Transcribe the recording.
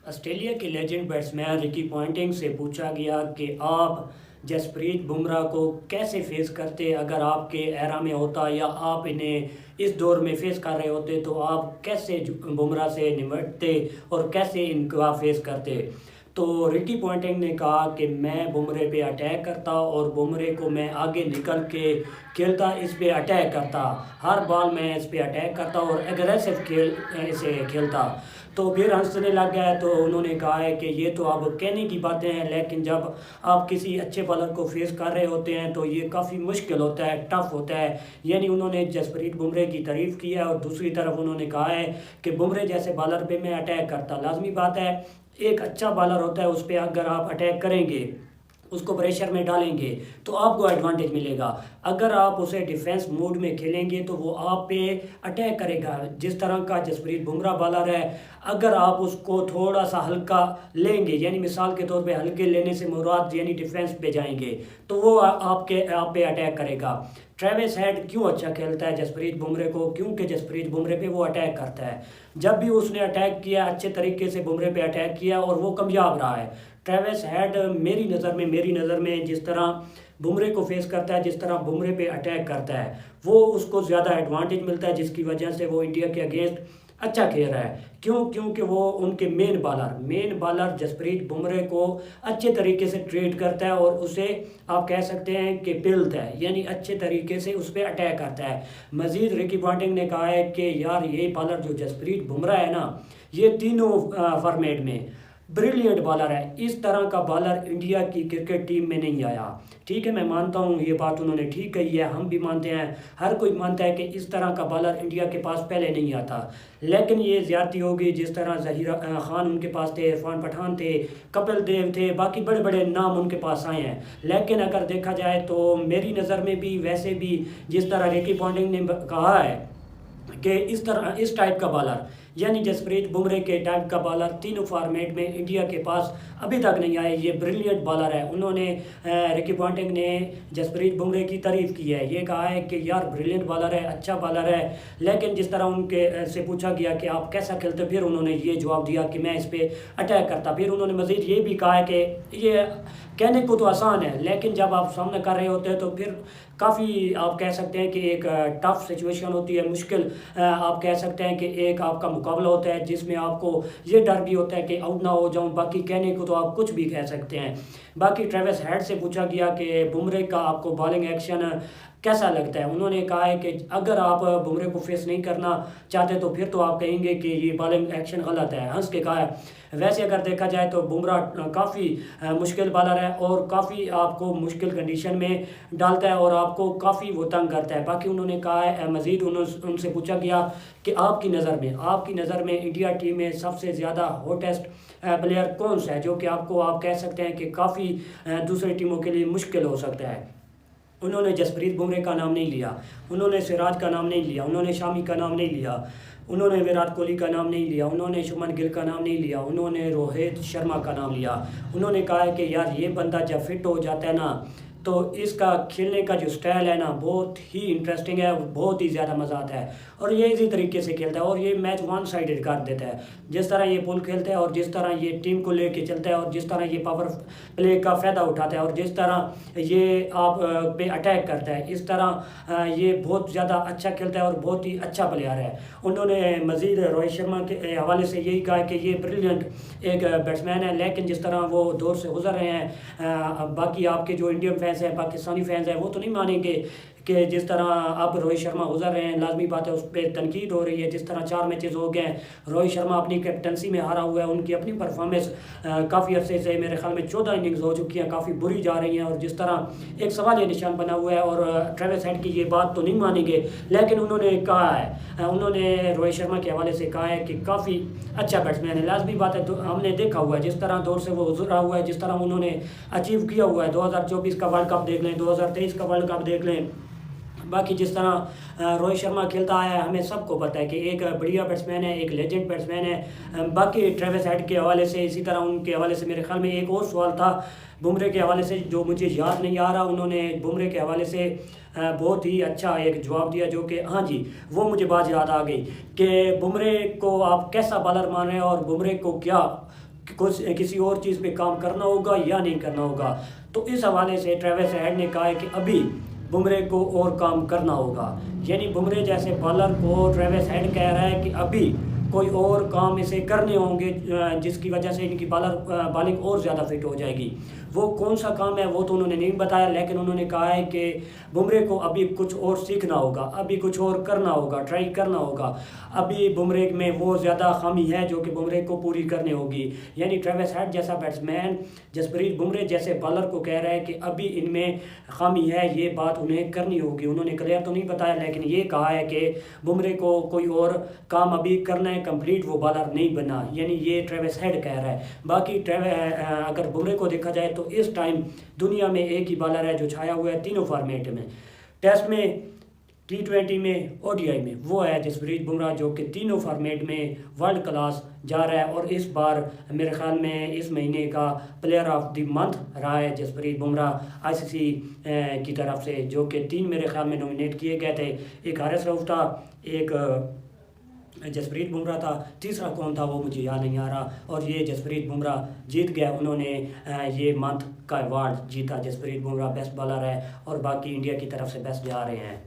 Australia के legend batsman Ricky Ponting से पूछा गया कि आप जसप्रीत बुमराह को कैसे फेस करते अगर आपके एरा में होता या आप इन्हें इस दौर में फेस कर रहे होते तो आप कैसे बुमराह से निपटते और कैसे इनका फेस करते। तो रिकी पॉन्टिंग ने कहा कि मैं बुमरे पे अटैक करता और बुमरे को मैं आगे निकल के खेलता, इस पे अटैक करता, हर बॉल में इस पे अटैक करता और एग्रेसिव खेल इसे खेलता। तो फिर हंसने लग गया है। तो उन्होंने कहा है कि ये तो अब कहने की बातें हैं, लेकिन जब आप किसी अच्छे बॉलर को फेस कर रहे होते हैं तो ये काफ़ी मुश्किल होता है, टफ होता है। यानी उन्होंने जसप्रीत बुमराह की तारीफ़ की है और दूसरी तरफ उन्होंने कहा है कि बुमराह जैसे बॉलर पे मैं अटैक करता। लाजमी बात है, एक अच्छा बॉलर होता है, उस पर अगर आप अटैक करेंगे, उसको प्रेशर में डालेंगे तो आपको एडवांटेज मिलेगा। अगर आप उसे डिफेंस मोड में खेलेंगे तो वो आप पे अटैक करेगा। जिस तरह का जसप्रीत बुमराह बॉलर है, अगर आप उसको थोड़ा सा हल्का लेंगे, यानी मिसाल के तौर पे हल्के लेने से मुराद यानी डिफेंस पे जाएंगे, तो वो आप पे अटैक करेगा। ट्रेविस हेड क्यों अच्छा खेलता है जसप्रीत बुमराह को? क्योंकि जसप्रीत बुमराह पे वो अटैक करता है। जब भी उसने अटैक किया, अच्छे तरीके से बुमराह पे अटैक किया और वो कामयाब रहा है। ट्रेविस हेड मेरी नज़र में जिस तरह बुमराह को फेस करता है, जिस तरह बुमराह पे अटैक करता है, वो उसको ज़्यादा एडवांटेज मिलता है, जिसकी वजह से वो इंडिया के अगेंस्ट अच्छा खेल रहा है। क्यों? क्योंकि वो उनके मेन बॉलर जसप्रीत बुमराह को अच्छे तरीके से ट्रीट करता है और उसे आप कह सकते हैं कि पिलता है, यानी अच्छे तरीके से उस पर अटैक करता है। मजीद रिकी पॉन्टिंग ने कहा है कि यार ये बॉलर जो जसप्रीत बुमराह है ना, ये तीनों फॉर्मेट में ब्रिलियंट बॉलर है। इस तरह का बॉलर इंडिया की क्रिकेट टीम में नहीं आया। ठीक है, मैं मानता हूँ ये बात उन्होंने ठीक कही है, हम भी मानते हैं, हर कोई मानता है कि इस तरह का बॉलर इंडिया के पास पहले नहीं आता। लेकिन ये ज़्यादती होगी। जिस तरह ज़हीर खान उनके पास थे, इरफान पठान थे, कपिल देव थे, बाकी बड़े बड़े नाम उनके पास आए हैं। लेकिन अगर देखा जाए तो मेरी नज़र में भी, वैसे भी जिस तरह रिकी पॉन्टिंग ने कहा है कि इस टाइप का बॉलर यानी जसप्रीत बुमराह के टाइप का बॉलर तीनों फॉर्मेट में इंडिया के पास अभी तक नहीं आए। ये ब्रिलियंट बॉलर है। उन्होंने रिकी पॉन्टिंग ने जसप्रीत बुमराह की तारीफ़ की है, ये कहा है कि यार ब्रिलियंट बॉलर है, अच्छा बॉलर है। लेकिन जिस तरह उनके से पूछा गया कि आप कैसा खेलते, फिर उन्होंने ये जवाब दिया कि मैं इस पर अटैक करता। फिर उन्होंने मज़ीद ये भी कहा है कि ये कहने को तो आसान है, लेकिन जब आप सामना कर रहे होते हैं तो फिर काफ़ी आप कह सकते हैं कि एक टफ सिचुएशन होती है, मुश्किल आप कह सकते हैं कि एक आपका मुकाबला होता है जिसमें आपको ये डर भी होता है कि आउट ना हो जाऊं। बाकी कहने को तो आप कुछ भी कह सकते हैं। बाकी ट्रेविस हेड से पूछा गया कि बुमराह का आपको बॉलिंग एक्शन कैसा लगता है। उन्होंने कहा है कि अगर आप बुमराह को फेस नहीं करना चाहते तो फिर तो आप कहेंगे कि ये बॉलिंग एक्शन गलत है। हंस के कहा है। वैसे अगर देखा जाए तो बुमराह काफ़ी मुश्किल बॉलर है और काफ़ी आपको मुश्किल कंडीशन में डालता है और आपको काफ़ी वो तंग करता है। बाकी उन्होंने कहा है, मज़ीद उनसे पूछा गया कि आपकी नज़र में इंडिया टीम में सबसे ज़्यादा हॉटेस्ट प्लेयर कौन सा है, जो कि आप कह सकते हैं कि काफ़ी दूसरी टीमों के लिए मुश्किल हो सकता है। उन्होंने जसप्रीत बुमराह का नाम नहीं लिया, उन्होंने सिराज का नाम नहीं लिया, उन्होंने शामी का नाम नहीं लिया, उन्होंने विराट कोहली का नाम नहीं लिया, उन्होंने शुभमन गिल का नाम नहीं लिया, उन्होंने रोहित शर्मा का नाम लिया। उन्होंने कहा है कि यार ये बंदा जब फिट हो जाता है ना तो इसका खेलने का जो स्टाइल है ना बहुत ही इंटरेस्टिंग है, बहुत ही ज़्यादा मज़ा आता है और ये इसी तरीके से खेलता है और ये मैच वन साइडेड कर देता है। जिस तरह ये पुल खेलता है और जिस तरह ये टीम को लेके चलता है और जिस तरह ये पावर प्ले का फ़ायदा उठाता है और जिस तरह ये आप पे अटैक करता है, इस तरह ये बहुत ज़्यादा अच्छा खेलता है और बहुत ही अच्छा प्लेयर है। उन्होंने मज़ीद रोहित शर्मा के हवाले से यही कहा कि ये ब्रिलियंट एक बैट्समैन है, लेकिन जिस तरह वो दौर से गुजर रहे हैं, बाकी आपके जो इंडियन फैंस हैं, पाकिस्तानी फैंस हैं, वो तो नहीं मानेंगे कि जिस तरह अब रोहित शर्मा गुजर रहे हैं, लाजमी बात है उस पर तनकीद हो रही है। जिस तरह 4 मैचेस हो गए हैं, रोहित शर्मा अपनी कैप्टनसी में हारा हुआ है, उनकी अपनी परफॉर्मेंस काफ़ी अरसे से मेरे ख्याल में 14 इनिंग्स हो चुकी हैं, काफ़ी बुरी जा रही हैं और जिस तरह एक सवाल ये निशान बना हुआ है और ट्रेविस हेड की ये बात तो नहीं मानेंगे, लेकिन उन्होंने कहा है, उन्होंने रोहित शर्मा के हवाले से कहा है कि काफ़ी अच्छा बैट्समैन है। लाजमी बात है, तो हमने देखा हुआ है जिस तरह दौर से वो गुजरा हुआ है, जिस तरह उन्होंने अचीव किया हुआ है। 2024 का वर्ल्ड कप देख लें, 2023 का वर्ल्ड कप देख लें, बाकी जिस तरह रोहित शर्मा खेलता है हमें सबको पता है कि एक बढ़िया बैट्समैन है, एक लेजेंड बैट्समैन है। बाकी ट्रेविस हेड के हवाले से, इसी तरह उनके हवाले से मेरे ख्याल में एक और सवाल था बुमराह के हवाले से जो मुझे याद नहीं आ रहा। उन्होंने बुमराह के हवाले से बहुत ही अच्छा एक जवाब दिया, जो कि हाँ जी वो मुझे बात याद आ गई कि बुमराह को आप कैसा बॉलर मान रहे हैं और बुमराह को क्या कुछ किसी और चीज़ पे काम करना होगा या नहीं करना होगा। तो इस हवाले से ट्रेविस हेड ने कहा है कि अभी बुमराह को और काम करना होगा। यानी बुमराह जैसे बॉलर को ट्रेविस हेड कह रहा है कि अभी कोई और काम इसे करने होंगे जिसकी वजह से इनकी बॉलिंग और ज़्यादा फिट हो जाएगी। वो कौन सा काम है वो तो उन्होंने नहीं बताया, लेकिन उन्होंने कहा है कि बुमराह को अभी कुछ और सीखना होगा, अभी कुछ और करना होगा, ट्राई करना होगा। अभी बुमराह में वो ज़्यादा खामी है जो कि बुमराह को पूरी करनी होगी। यानी ट्रेविस हेड जैसा बैट्समैन जसप्रीत बुमराह जैसे बॉलर को कह रहा है कि अभी इनमें खामी है, ये बात उन्हें करनी होगी। उन्होंने क्लियर तो नहीं बताया, लेकिन ये कहा है कि बुमराह को कोई और काम अभी करना है, कंप्लीट वो बॉलर नहीं बना। यानी ये ट्रेविस हेड कह रहा है। बाकी अगर बुमराह को देखा जाए तो इस टाइम दुनिया में एक ही बॉलर है जो छाया हुआ है तीनों फॉर्मेट में, टेस्ट में, T20 में, ODI में, वो है जसप्रीत बुमराह, जो कि तीनों फॉर्मेट में वर्ल्ड क्लास जा रहा है। और इस बार मेरे ख्याल में इस महीने का प्लेयर ऑफ द मंथ रहा है जसप्रीत बुमराह ICC की तरफ से, जो कि 3 मेरे ख्याल में नॉमिनेट किए गए थे। एक हारिस रऊफ था, एक जसप्रीत बुमराह था, तीसरा कौन था वो मुझे याद नहीं आ रहा। और ये जसप्रीत बुमराह जीत गया, उन्होंने ये मंथ का अवार्ड जीता। जसप्रीत बुमराह बेस्ट बॉलर है और बाकी इंडिया की तरफ से बेस्ट जा रहे हैं।